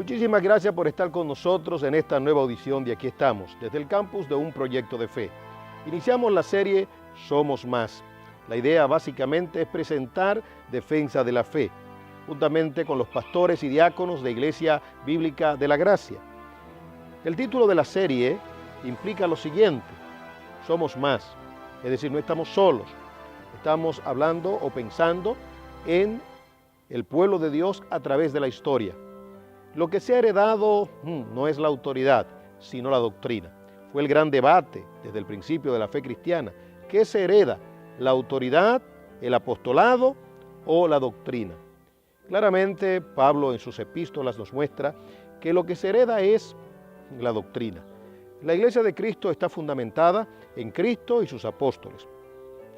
Muchísimas gracias por estar con nosotros en esta nueva audición de Aquí estamos, desde el campus de un proyecto de fe. Iniciamos la serie Somos Más. La idea básicamente es presentar defensa de la fe, juntamente con los pastores y diáconos de Iglesia Bíblica de la Gracia. El título de la serie implica lo siguiente: somos más, es decir, no estamos solos. Estamos hablando o pensando en el pueblo de Dios a través de la historia. Lo que se ha heredado no es la autoridad, sino la doctrina. Fue el gran debate desde el principio de la fe cristiana. ¿Qué se hereda? ¿La autoridad, el apostolado o la doctrina? Claramente, Pablo en sus epístolas nos muestra que lo que se hereda es la doctrina. La Iglesia de Cristo está fundamentada en Cristo y sus apóstoles.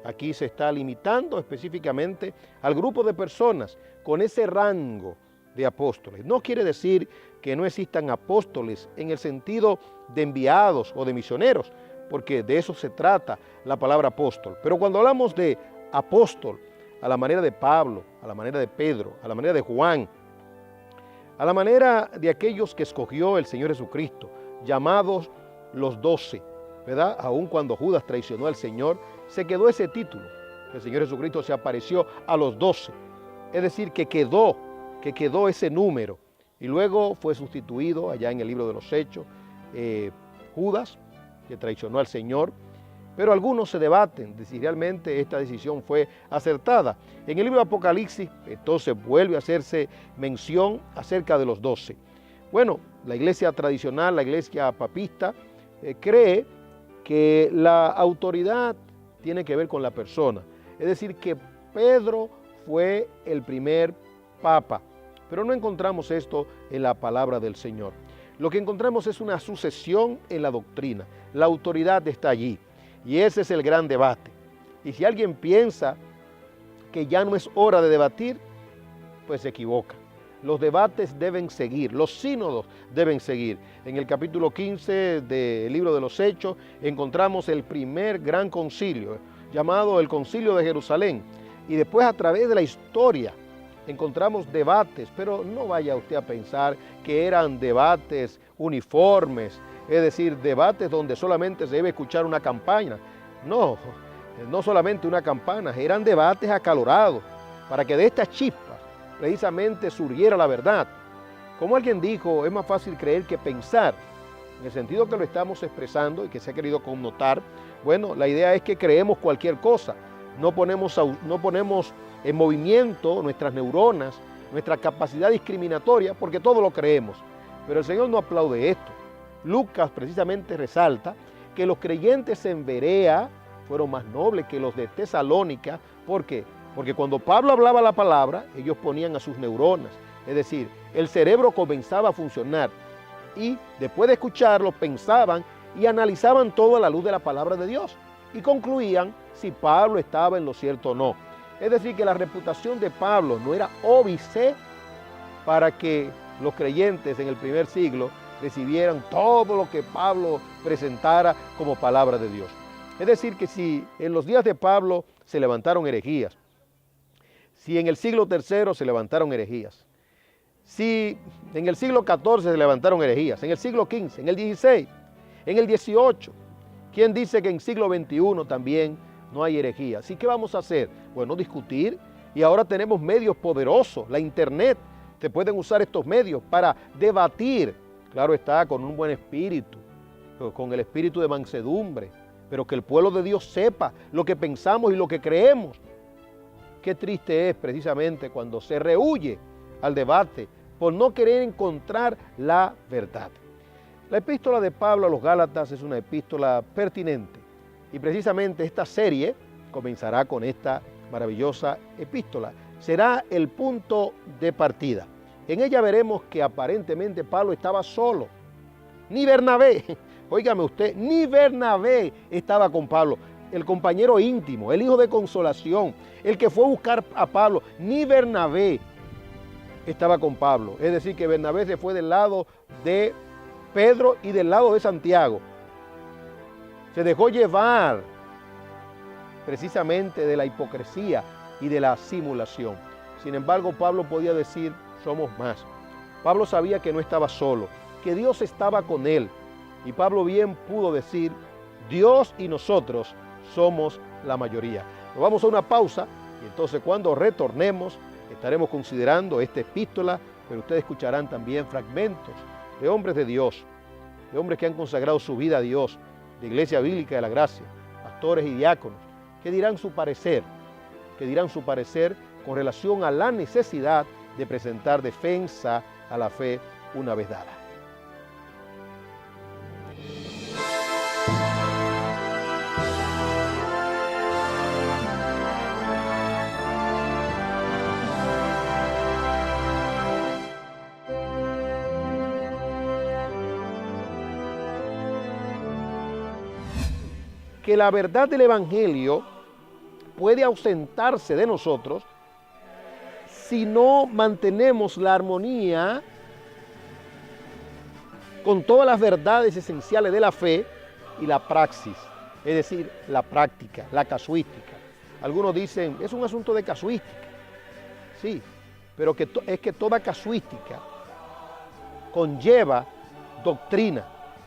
Aquí se está limitando específicamente al grupo de personas con ese rango de apóstoles. No quiere decir que no existan apóstoles en el sentido de enviados o de misioneros, porque de eso se trata la palabra apóstol. Pero cuando hablamos de apóstol, a la manera de Pablo, a la manera de Pedro, a la manera de Juan, a la manera de aquellos que escogió el Señor Jesucristo, llamados los 12, ¿verdad? Aun cuando Judas traicionó al Señor, se quedó ese título. El Señor Jesucristo se apareció a los 12, es decir, que quedó ese número, y luego fue sustituido allá en el libro de los Hechos, Judas, que traicionó al Señor, pero algunos se debaten de si realmente esta decisión fue acertada. En el libro de Apocalipsis, entonces vuelve a hacerse mención acerca de los 12. Bueno, la iglesia tradicional, la iglesia papista, cree que la autoridad tiene que ver con la persona, es decir, que Pedro fue el primer papa. Pero no encontramos esto en la palabra del Señor. Lo que encontramos es una sucesión en la doctrina. La autoridad está allí. Y ese es el gran debate. Y si alguien piensa que ya no es hora de debatir, pues se equivoca. Los debates deben seguir, los sínodos deben seguir. En el capítulo 15 del libro de los Hechos encontramos el primer gran concilio, llamado el Concilio de Jerusalén. Y después, a través de la historia, encontramos debates, pero no vaya usted a pensar que eran debates uniformes, es decir, debates donde solamente se debe escuchar una campana. No, no solamente una campana, eran debates acalorados para que de estas chispas precisamente surgiera la verdad. Como alguien dijo, es más fácil creer que pensar, en el sentido que lo estamos expresando y que se ha querido connotar. Bueno, la idea es que creemos cualquier cosa, no ponemos en movimiento nuestras neuronas, nuestra capacidad discriminatoria, porque todo lo creemos. Pero el Señor no aplaude esto. Lucas precisamente resalta que los creyentes en Berea fueron más nobles que los de Tesalónica. ¿Por qué? Porque cuando Pablo hablaba la palabra, ellos ponían a sus neuronas, es decir, el cerebro comenzaba a funcionar y después de escucharlo pensaban y analizaban todo a la luz de la palabra de Dios y concluían si Pablo estaba en lo cierto o no. Es decir, que la reputación de Pablo no era óbice para que los creyentes en el primer siglo recibieran todo lo que Pablo presentara como palabra de Dios. Es decir, que si en los días de Pablo se levantaron herejías, si en el siglo III se levantaron herejías, si en el siglo XIV se levantaron herejías, en el siglo XV, en el XVI, en el XVIII, ¿quién dice que en el siglo XXI también no hay herejía? Así que vamos a hacer, bueno, discutir, y ahora tenemos medios poderosos, la internet, se pueden usar estos medios para debatir, claro está, con un buen espíritu, con el espíritu de mansedumbre, pero que el pueblo de Dios sepa lo que pensamos y lo que creemos. Qué triste es precisamente cuando se rehúye al debate por no querer encontrar la verdad. La epístola de Pablo a los Gálatas es una epístola pertinente. Y precisamente esta serie comenzará con esta maravillosa epístola. Será el punto de partida. En ella veremos que aparentemente Pablo estaba solo. Ni Bernabé, óigame usted, ni Bernabé estaba con Pablo. El compañero íntimo, el hijo de consolación, el que fue a buscar a Pablo, ni Bernabé estaba con Pablo. Es decir, que Bernabé se fue del lado de Pedro y del lado de Santiago. Se dejó llevar precisamente de la hipocresía y de la simulación. Sin embargo, Pablo podía decir, somos más. Pablo sabía que no estaba solo, que Dios estaba con él. Y Pablo bien pudo decir, Dios y nosotros somos la mayoría. Nos vamos a una pausa y entonces cuando retornemos estaremos considerando esta epístola, pero ustedes escucharán también fragmentos de hombres de Dios, de hombres que han consagrado su vida a Dios, de Iglesia Bíblica de la Gracia, pastores y diáconos, que dirán su parecer con relación a la necesidad de presentar defensa a la fe una vez dada. Que la verdad del Evangelio puede ausentarse de nosotros si no mantenemos la armonía con todas las verdades esenciales de la fe y la praxis, es decir, la práctica, la casuística. Algunos dicen, es un asunto de casuística. Sí, pero es que toda casuística conlleva doctrina.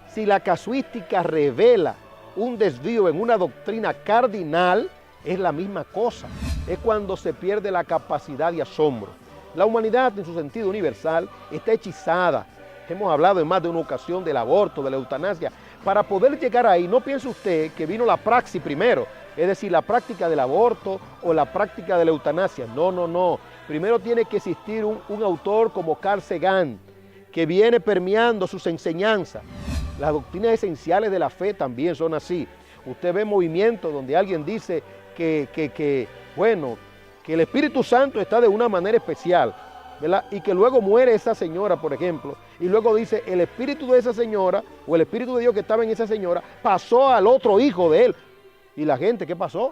Si la casuística revela un desvío en una doctrina cardinal, es la misma cosa. Es cuando se pierde la capacidad de asombro. La humanidad en su sentido universal está hechizada. Hemos hablado en más de una ocasión del aborto, de la eutanasia. Para poder llegar ahí, no piense usted que vino la praxis primero, es decir, la práctica del aborto o la práctica de la eutanasia. No, no, no. Primero tiene que existir un autor como Carl Sagan, que viene permeando sus enseñanzas. Las doctrinas esenciales de la fe también son así. Usted ve movimientos donde alguien dice que el Espíritu Santo está de una manera especial, ¿verdad? Y que luego muere esa señora, por ejemplo, y luego dice, el espíritu de esa señora, o el Espíritu de Dios que estaba en esa señora, pasó al otro hijo de él. ¿Y la gente qué pasó?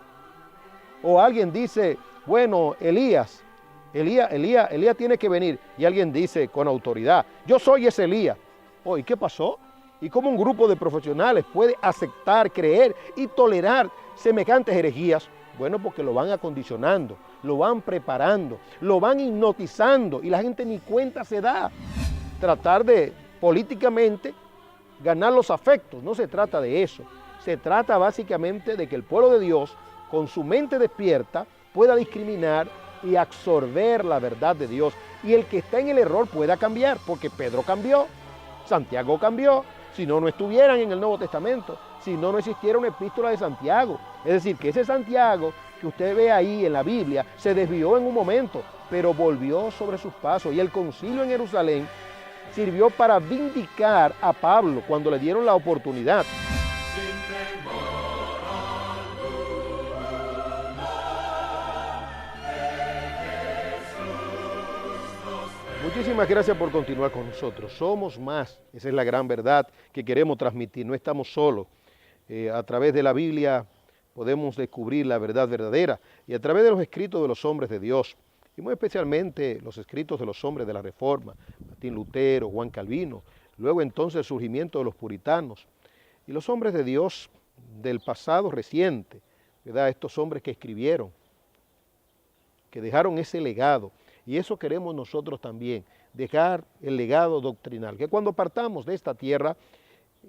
O alguien dice, bueno, Elías tiene que venir, y alguien dice con autoridad, yo soy ese Elías. Oh, ¿y qué pasó? ¿Y cómo un grupo de profesionales puede aceptar, creer y tolerar semejantes herejías? Bueno, porque lo van acondicionando, lo van preparando, lo van hipnotizando y la gente ni cuenta se da. Tratar de políticamente ganar los afectos, no se trata de eso. Se trata básicamente de que el pueblo de Dios, con su mente despierta, pueda discriminar y absorber la verdad de Dios. Y el que está en el error pueda cambiar, porque Pedro cambió, Santiago cambió. Si no, no estuvieran en el Nuevo Testamento, si no, no existiera una epístola de Santiago. Es decir, que ese Santiago que usted ve ahí en la Biblia se desvió en un momento, pero volvió sobre sus pasos. Y el concilio en Jerusalén sirvió para vindicar a Pablo cuando le dieron la oportunidad. Muchísimas gracias por continuar con nosotros. Somos más, esa es la gran verdad que queremos transmitir, no estamos solos. A través de la Biblia podemos descubrir la verdad verdadera y a través de los escritos de los hombres de Dios, y muy especialmente los escritos de los hombres de la Reforma, Martín Lutero, Juan Calvino, luego entonces el surgimiento de los puritanos y los hombres de Dios del pasado reciente, ¿verdad? Estos hombres que escribieron, que dejaron ese legado. Y eso queremos nosotros también, dejar el legado doctrinal, que cuando partamos de esta tierra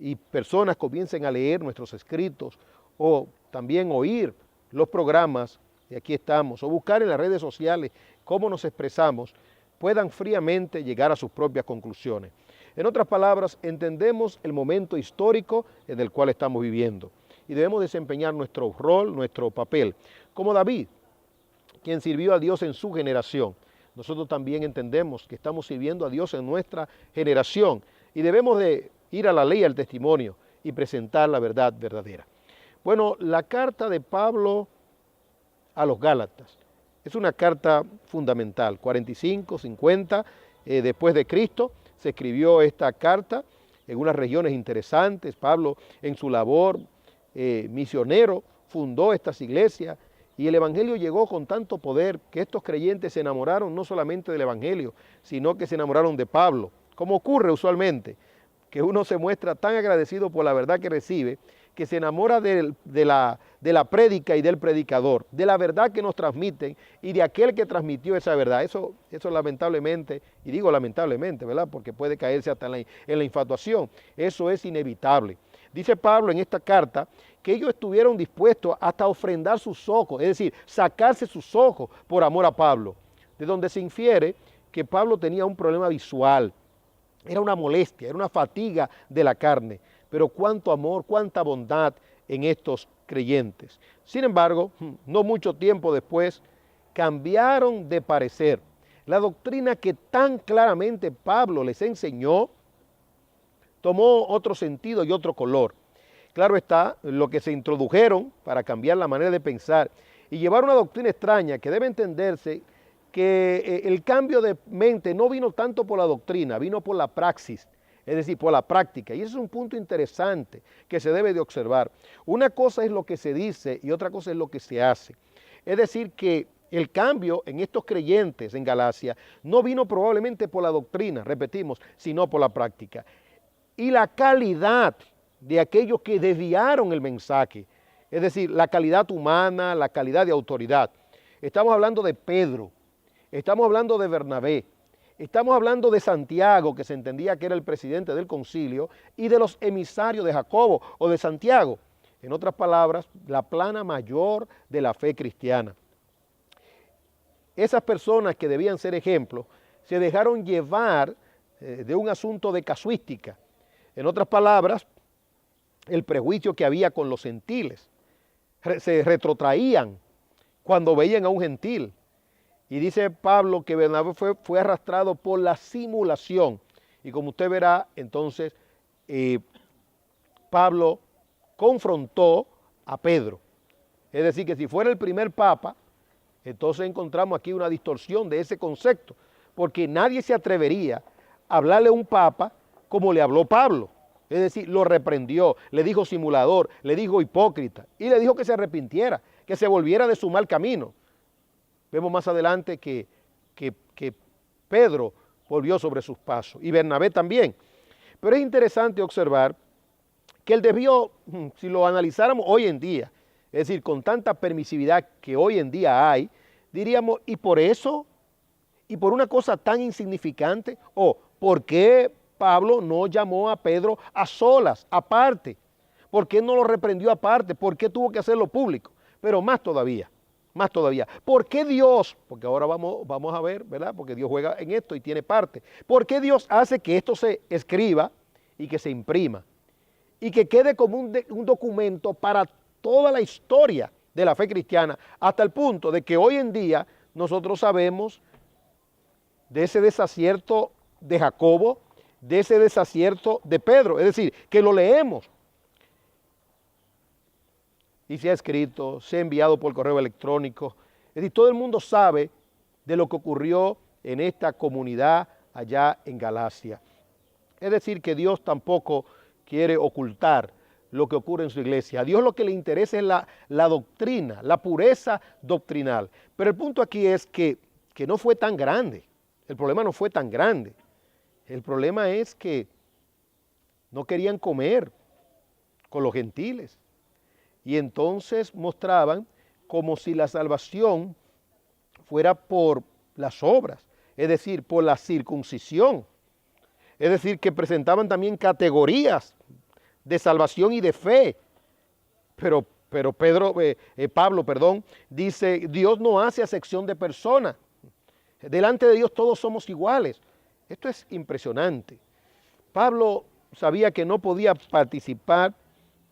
y personas comiencen a leer nuestros escritos o también oír los programas, y aquí estamos, o buscar en las redes sociales cómo nos expresamos, puedan fríamente llegar a sus propias conclusiones. En otras palabras, entendemos el momento histórico en el cual estamos viviendo y debemos desempeñar nuestro rol, nuestro papel, como David, quien sirvió a Dios en su generación. Nosotros también entendemos que estamos sirviendo a Dios en nuestra generación y debemos de ir a la ley, al testimonio y presentar la verdad verdadera. Bueno, la carta de Pablo a los Gálatas es una carta fundamental, 45, 50 después de Cristo se escribió esta carta en unas regiones interesantes. Pablo en su labor misionero fundó estas iglesias. Y el Evangelio llegó con tanto poder que estos creyentes se enamoraron no solamente del Evangelio, sino que se enamoraron de Pablo. Como ocurre usualmente, que uno se muestra tan agradecido por la verdad que recibe, que se enamora de la prédica y del predicador, de la verdad que nos transmiten y de aquel que transmitió esa verdad. Eso lamentablemente, y digo lamentablemente, ¿verdad? Porque puede caerse hasta en la infatuación. Eso es inevitable. Dice Pablo en esta carta que ellos estuvieron dispuestos hasta ofrendar sus ojos, es decir, sacarse sus ojos por amor a Pablo, de donde se infiere que Pablo tenía un problema visual. Era una molestia, era una fatiga de la carne, pero cuánto amor, cuánta bondad en estos creyentes. Sin embargo, no mucho tiempo después, cambiaron de parecer. La doctrina que tan claramente Pablo les enseñó tomó otro sentido y otro color. Claro está, lo que se introdujeron para cambiar la manera de pensar y llevar una doctrina extraña que debe entenderse que el cambio de mente no vino tanto por la doctrina, vino por la praxis, es decir, por la práctica. Y ese es un punto interesante que se debe de observar. Una cosa es lo que se dice y otra cosa es lo que se hace. Es decir, que el cambio en estos creyentes en Galacia no vino probablemente por la doctrina, repetimos, sino por la práctica. Y la calidad de aquellos que desviaron el mensaje, es decir, la calidad humana, la calidad de autoridad. Estamos hablando de Pedro. Estamos hablando de Bernabé, estamos hablando de Santiago, que se entendía que era el presidente del concilio, y de los emisarios de Jacobo o de Santiago. En otras palabras, la plana mayor de la fe cristiana. Esas personas que debían ser ejemplos se dejaron llevar de un asunto de casuística. En otras palabras, el prejuicio que había con los gentiles. Se retrotraían cuando veían a un gentil. Y dice Pablo que Bernabé fue arrastrado por la simulación. Y como usted verá, entonces, Pablo confrontó a Pedro. Es decir, que si fuera el primer papa, entonces encontramos aquí una distorsión de ese concepto. Porque nadie se atrevería a hablarle a un papa como le habló Pablo. Es decir, lo reprendió, le dijo simulador, le dijo hipócrita. Y le dijo que se arrepintiera, que se volviera de su mal camino. Vemos más adelante que Pedro volvió sobre sus pasos y Bernabé también. Pero es interesante observar que él debió, si lo analizáramos hoy en día, es decir, con tanta permisividad que hoy en día hay, diríamos, ¿y por eso? ¿Y por una cosa tan insignificante? ¿O por qué Pablo no llamó a Pedro a solas, aparte? ¿Por qué no lo reprendió aparte? ¿Por qué tuvo que hacerlo público? Pero más todavía. ¿Por qué Dios? Porque ahora vamos a ver, ¿verdad? Porque Dios juega en esto y tiene parte. ¿Por qué Dios hace que esto se escriba y que se imprima? Y que quede como un documento para toda la historia de la fe cristiana, hasta el punto de que hoy en día nosotros sabemos de ese desacierto de Jacobo, de ese desacierto de Pedro, es decir, que lo leemos. Y se ha escrito, se ha enviado por correo electrónico. Es decir, todo el mundo sabe de lo que ocurrió en esta comunidad allá en Galacia. Es decir, que Dios tampoco quiere ocultar lo que ocurre en su iglesia. A Dios lo que le interesa es la doctrina, la pureza doctrinal. Pero el punto aquí es que no fue tan grande. El problema no fue tan grande. El problema es que no querían comer con los gentiles. Y entonces mostraban como si la salvación fuera por las obras, es decir, por la circuncisión. Es decir, que presentaban también categorías de salvación y de fe. Pero Pablo dice, Dios no hace acepción de personas. Delante de Dios todos somos iguales. Esto es impresionante. Pablo sabía que no podía participar,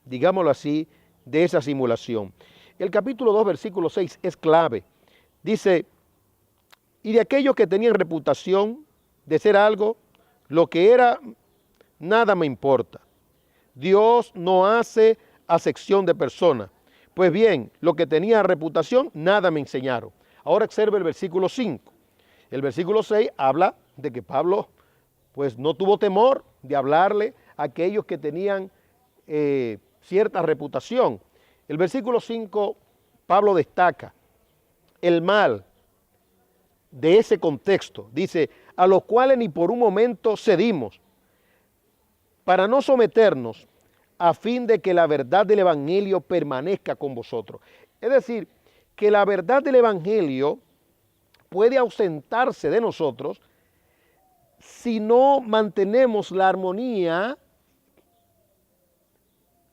digámoslo así, de esa simulación. El capítulo 2, versículo 6 es clave. Dice, y de aquellos que tenían reputación de ser algo, lo que era, nada me importa. Dios no hace acepción de personas. Pues bien, lo que tenía reputación, nada me enseñaron. Ahora observe el versículo 5. El versículo 6 habla de que Pablo pues no tuvo temor de hablarle a aquellos que tenían cierta reputación. El versículo 5, Pablo destaca el mal de ese contexto. Dice, a los cuales ni por un momento cedimos, para no someternos a fin de que la verdad del Evangelio permanezca con vosotros. Es decir, que la verdad del Evangelio puede ausentarse de nosotros si no mantenemos la armonía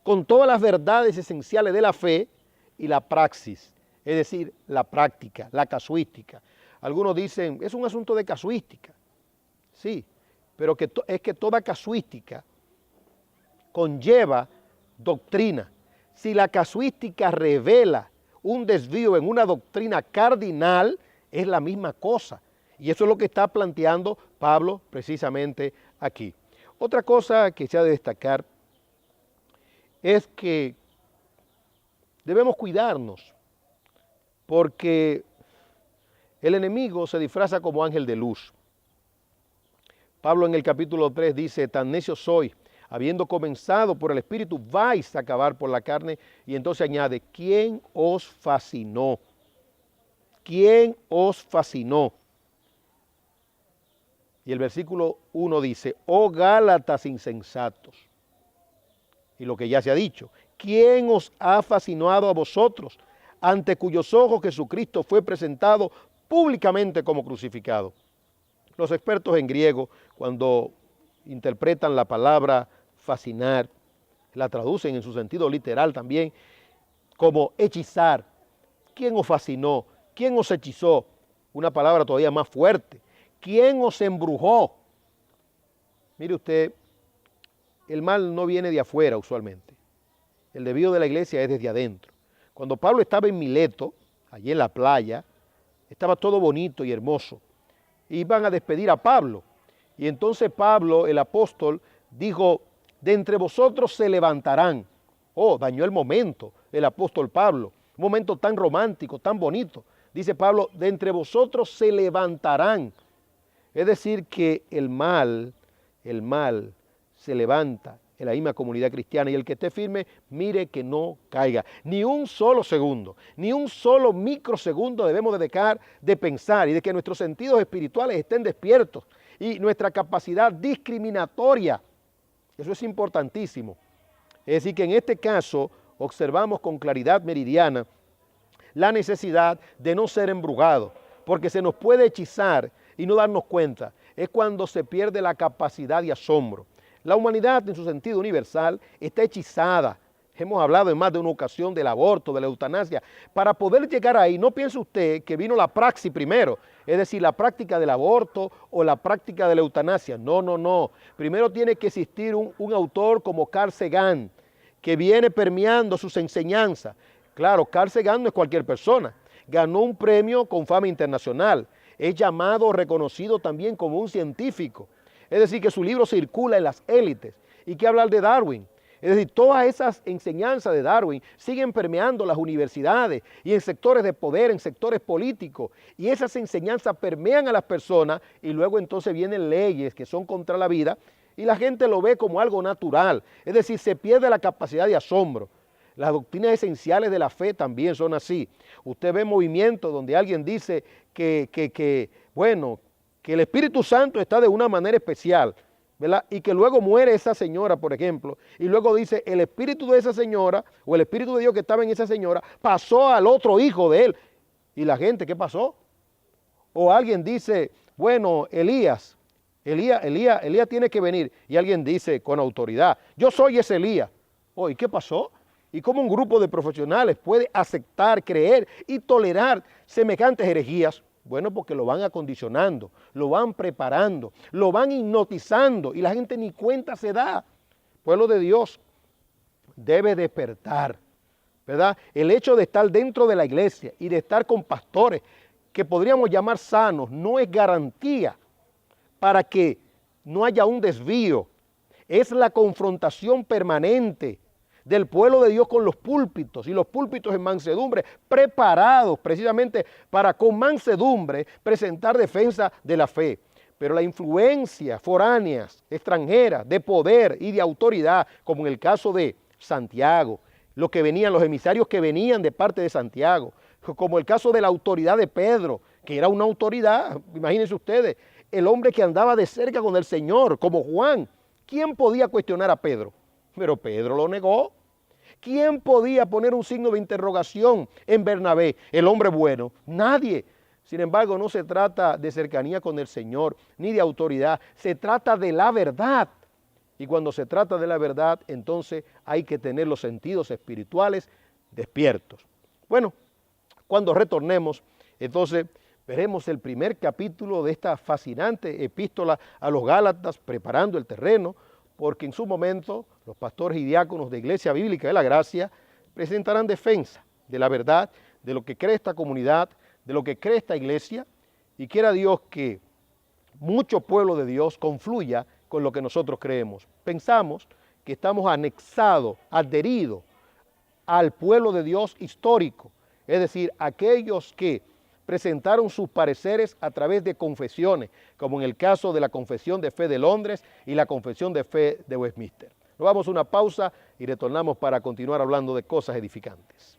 con todas las verdades esenciales de la fe y la praxis, es decir, la práctica, la casuística. Algunos dicen, es un asunto de casuística. Sí, pero es que toda casuística conlleva doctrina. Si la casuística revela un desvío en una doctrina cardinal, es la misma cosa. Y eso es lo que está planteando Pablo precisamente aquí. Otra cosa que se ha de destacar es que debemos cuidarnos, porque el enemigo se disfraza como ángel de luz. Pablo en el capítulo 3 dice, tan necio soy, habiendo comenzado por el Espíritu, vais a acabar por la carne. Y entonces añade, ¿quién os fascinó? ¿Quién os fascinó? Y el versículo 1 dice, oh Gálatas insensatos. Y lo que ya se ha dicho, ¿quién os ha fascinado a vosotros, ante cuyos ojos Jesucristo fue presentado públicamente como crucificado? Los expertos en griego, cuando interpretan la palabra fascinar, la traducen en su sentido literal también como hechizar. ¿Quién os fascinó? ¿Quién os hechizó? Una palabra todavía más fuerte. ¿Quién os embrujó? Mire usted, el mal no viene de afuera usualmente. El desvío de la iglesia es desde adentro. Cuando Pablo estaba en Mileto, allí en la playa, estaba todo bonito y hermoso. Iban a despedir a Pablo. Y entonces Pablo, el apóstol, dijo, de entre vosotros se levantarán. Oh, dañó el momento el apóstol Pablo. Un momento tan romántico, tan bonito. Dice Pablo, de entre vosotros se levantarán. Es decir, que el mal se levanta en la misma comunidad cristiana, y el que esté firme, mire que no caiga. Ni un solo segundo, ni un solo microsegundo debemos de dejar de pensar y de que nuestros sentidos espirituales estén despiertos y nuestra capacidad discriminatoria. Eso es importantísimo. Es decir, que en este caso observamos con claridad meridiana la necesidad de no ser embrujados, porque se nos puede hechizar y no darnos cuenta. Es cuando se pierde la capacidad de asombro. La humanidad en su sentido universal está hechizada. Hemos hablado en más de una ocasión del aborto, de la eutanasia. Para poder llegar ahí, no piense usted que vino la praxis primero, es decir, la práctica del aborto o la práctica de la eutanasia. No, no, no. Primero tiene que existir un autor como Carl Sagan, que viene permeando sus enseñanzas. Claro, Carl Sagan no es cualquier persona. Ganó un premio con fama internacional. Es llamado, reconocido también como un científico. Es decir, que su libro circula en las élites. ¿Y qué hablar de Darwin? Es decir, todas esas enseñanzas de Darwin siguen permeando las universidades y en sectores de poder, en sectores políticos. Y esas enseñanzas permean a las personas y luego entonces vienen leyes que son contra la vida y la gente lo ve como algo natural. Es decir, se pierde la capacidad de asombro. Las doctrinas esenciales de la fe también son así. Usted ve movimientos donde alguien dice que el Espíritu Santo está de una manera especial, ¿verdad? Y que luego muere esa señora, por ejemplo, y luego dice, el espíritu de esa señora, o el Espíritu de Dios que estaba en esa señora, pasó al otro hijo de él. ¿Y la gente qué pasó? O alguien dice, bueno, Elías tiene que venir. Y alguien dice con autoridad, yo soy ese Elías. Oh, ¿y qué pasó? ¿Y cómo un grupo de profesionales puede aceptar, creer y tolerar semejantes herejías? Bueno, porque lo van acondicionando, lo van preparando, lo van hipnotizando y la gente ni cuenta se da. Pueblo de Dios debe despertar, ¿verdad? El hecho de estar dentro de la iglesia y de estar con pastores que podríamos llamar sanos no es garantía para que no haya un desvío. Es la confrontación permanente del pueblo de Dios con los púlpitos y los púlpitos en mansedumbre, preparados precisamente para con mansedumbre presentar defensa de la fe. Pero la influencia foráneas, extranjeras, de poder y de autoridad, como en el caso de Santiago, los emisarios que venían de parte de Santiago, como el caso de la autoridad de Pedro, que era una autoridad, imagínense ustedes, el hombre que andaba de cerca con el Señor, como Juan. ¿Quién podía cuestionar a Pedro? Pero Pedro lo negó. ¿Quién podía poner un signo de interrogación en Bernabé, el hombre bueno? Nadie. Sin embargo, no se trata de cercanía con el Señor, ni de autoridad. Se trata de la verdad. Y cuando se trata de la verdad, entonces hay que tener los sentidos espirituales despiertos. Bueno, cuando retornemos, entonces veremos el primer capítulo de esta fascinante epístola a los Gálatas, preparando el terreno, porque en su momento los pastores y diáconos de Iglesia Bíblica de la Gracia presentarán defensa de la verdad, de lo que cree esta comunidad, de lo que cree esta iglesia, y quiera Dios que mucho pueblo de Dios confluya con lo que nosotros creemos. Pensamos que estamos anexados, adheridos al pueblo de Dios histórico, es decir, aquellos que presentaron sus pareceres a través de confesiones, como en el caso de la Confesión de Fe de Londres y la Confesión de Fe de Westminster. Nos vamos a una pausa y retornamos para continuar hablando de cosas edificantes.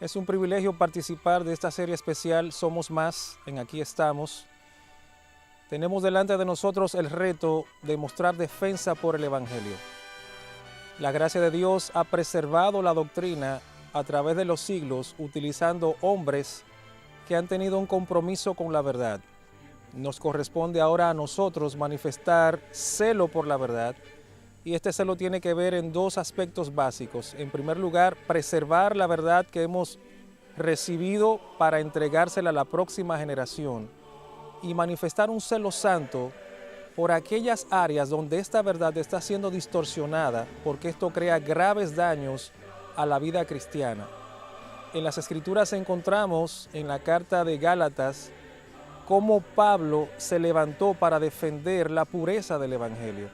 Es un privilegio participar de esta serie especial Somos Más, en Aquí Estamos. Tenemos delante de nosotros el reto de mostrar defensa por el Evangelio. La gracia de Dios ha preservado la doctrina a través de los siglos, utilizando hombres que han tenido un compromiso con la verdad. Nos corresponde ahora a nosotros manifestar celo por la verdad, y este celo tiene que ver en dos aspectos básicos. En primer lugar, preservar la verdad que hemos recibido para entregársela a la próxima generación, y manifestar un celo santo por aquellas áreas donde esta verdad está siendo distorsionada, porque esto crea graves daños a la vida cristiana. En las Escrituras encontramos en la carta de Gálatas cómo Pablo se levantó para defender la pureza del Evangelio.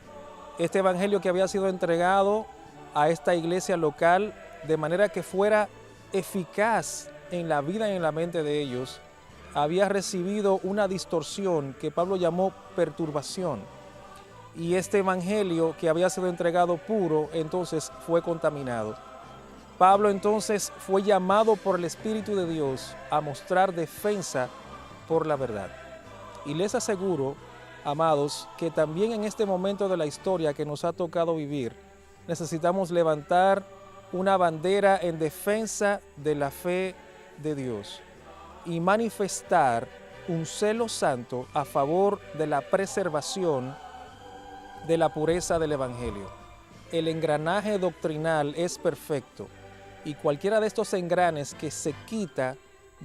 Este Evangelio que había sido entregado a esta iglesia local de manera que fuera eficaz en la vida y en la mente de ellos, había recibido una distorsión que Pablo llamó perturbación. Y este Evangelio que había sido entregado puro, entonces fue contaminado. Pablo entonces fue llamado por el Espíritu de Dios a mostrar defensa por la verdad. Y les aseguro, amados, que también en este momento de la historia que nos ha tocado vivir, necesitamos levantar una bandera en defensa de la fe de Dios y manifestar un celo santo a favor de la preservación de la pureza del Evangelio. El engranaje doctrinal es perfecto y cualquiera de estos engranes que se quita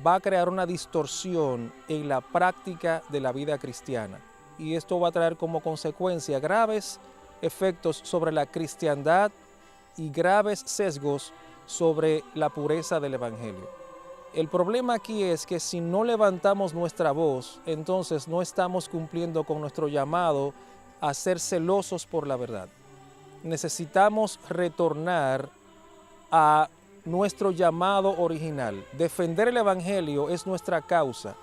va a crear una distorsión en la práctica de la vida cristiana. Y esto va a traer como consecuencia graves efectos sobre la cristiandad y graves sesgos sobre la pureza del Evangelio. El problema aquí es que si no levantamos nuestra voz, entonces no estamos cumpliendo con nuestro llamado a ser celosos por la verdad. Necesitamos retornar a nuestro llamado original. Defender el Evangelio es nuestra causa.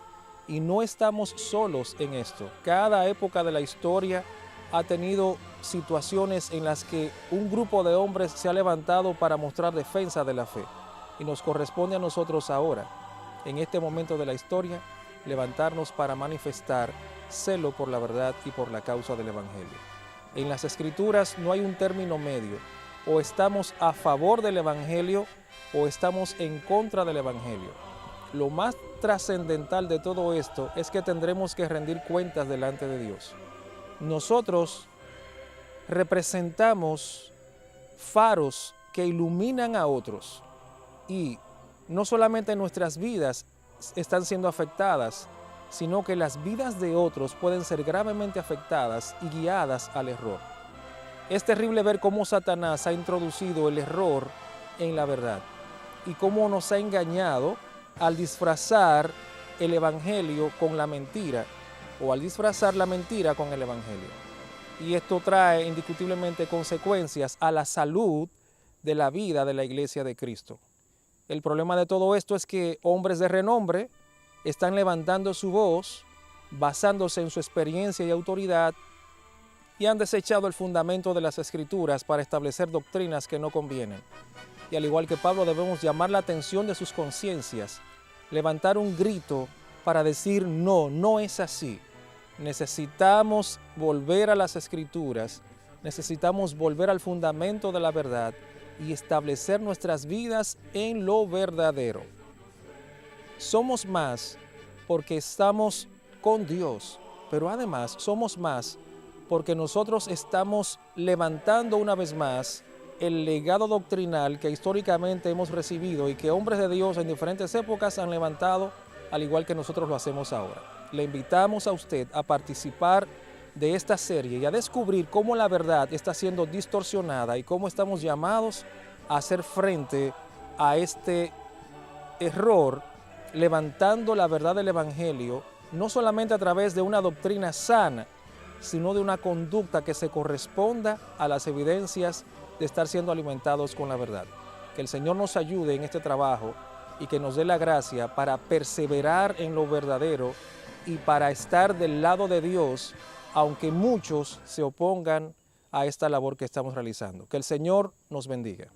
Y no estamos solos en esto. Cada época de la historia ha tenido situaciones en las que un grupo de hombres se ha levantado para mostrar defensa de la fe. Y nos corresponde a nosotros ahora, en este momento de la historia, levantarnos para manifestar celo por la verdad y por la causa del Evangelio. En las Escrituras no hay un término medio. O estamos a favor del Evangelio o estamos en contra del Evangelio. lo más trascendental de todo esto es que tendremos que rendir cuentas delante de Dios. Nosotros representamos faros que iluminan a otros y no solamente nuestras vidas están siendo afectadas, sino que las vidas de otros pueden ser gravemente afectadas y guiadas al error. Es terrible ver cómo Satanás ha introducido el error en la verdad y cómo nos ha engañado al disfrazar el evangelio con la mentira o al disfrazar la mentira con el evangelio. Y esto trae indiscutiblemente consecuencias a la salud de la vida de la iglesia de Cristo. El problema de todo esto es que hombres de renombre están levantando su voz basándose en su experiencia y autoridad y han desechado el fundamento de las Escrituras para establecer doctrinas que no convienen. Y al igual que Pablo, debemos llamar la atención de sus conciencias, levantar un grito para decir no, no es así. Necesitamos volver a las Escrituras, necesitamos volver al fundamento de la verdad y establecer nuestras vidas en lo verdadero. Somos más porque estamos con Dios, pero además somos más porque nosotros estamos levantando una vez más el legado doctrinal que históricamente hemos recibido y que hombres de Dios en diferentes épocas han levantado, al igual que nosotros lo hacemos ahora. Le invitamos a usted a participar de esta serie y a descubrir cómo la verdad está siendo distorsionada y cómo estamos llamados a hacer frente a este error, levantando la verdad del evangelio, no solamente a través de una doctrina sana, sino de una conducta que se corresponda a las evidencias de estar siendo alimentados con la verdad. Que el Señor nos ayude en este trabajo y que nos dé la gracia para perseverar en lo verdadero y para estar del lado de Dios, aunque muchos se opongan a esta labor que estamos realizando. Que el Señor nos bendiga.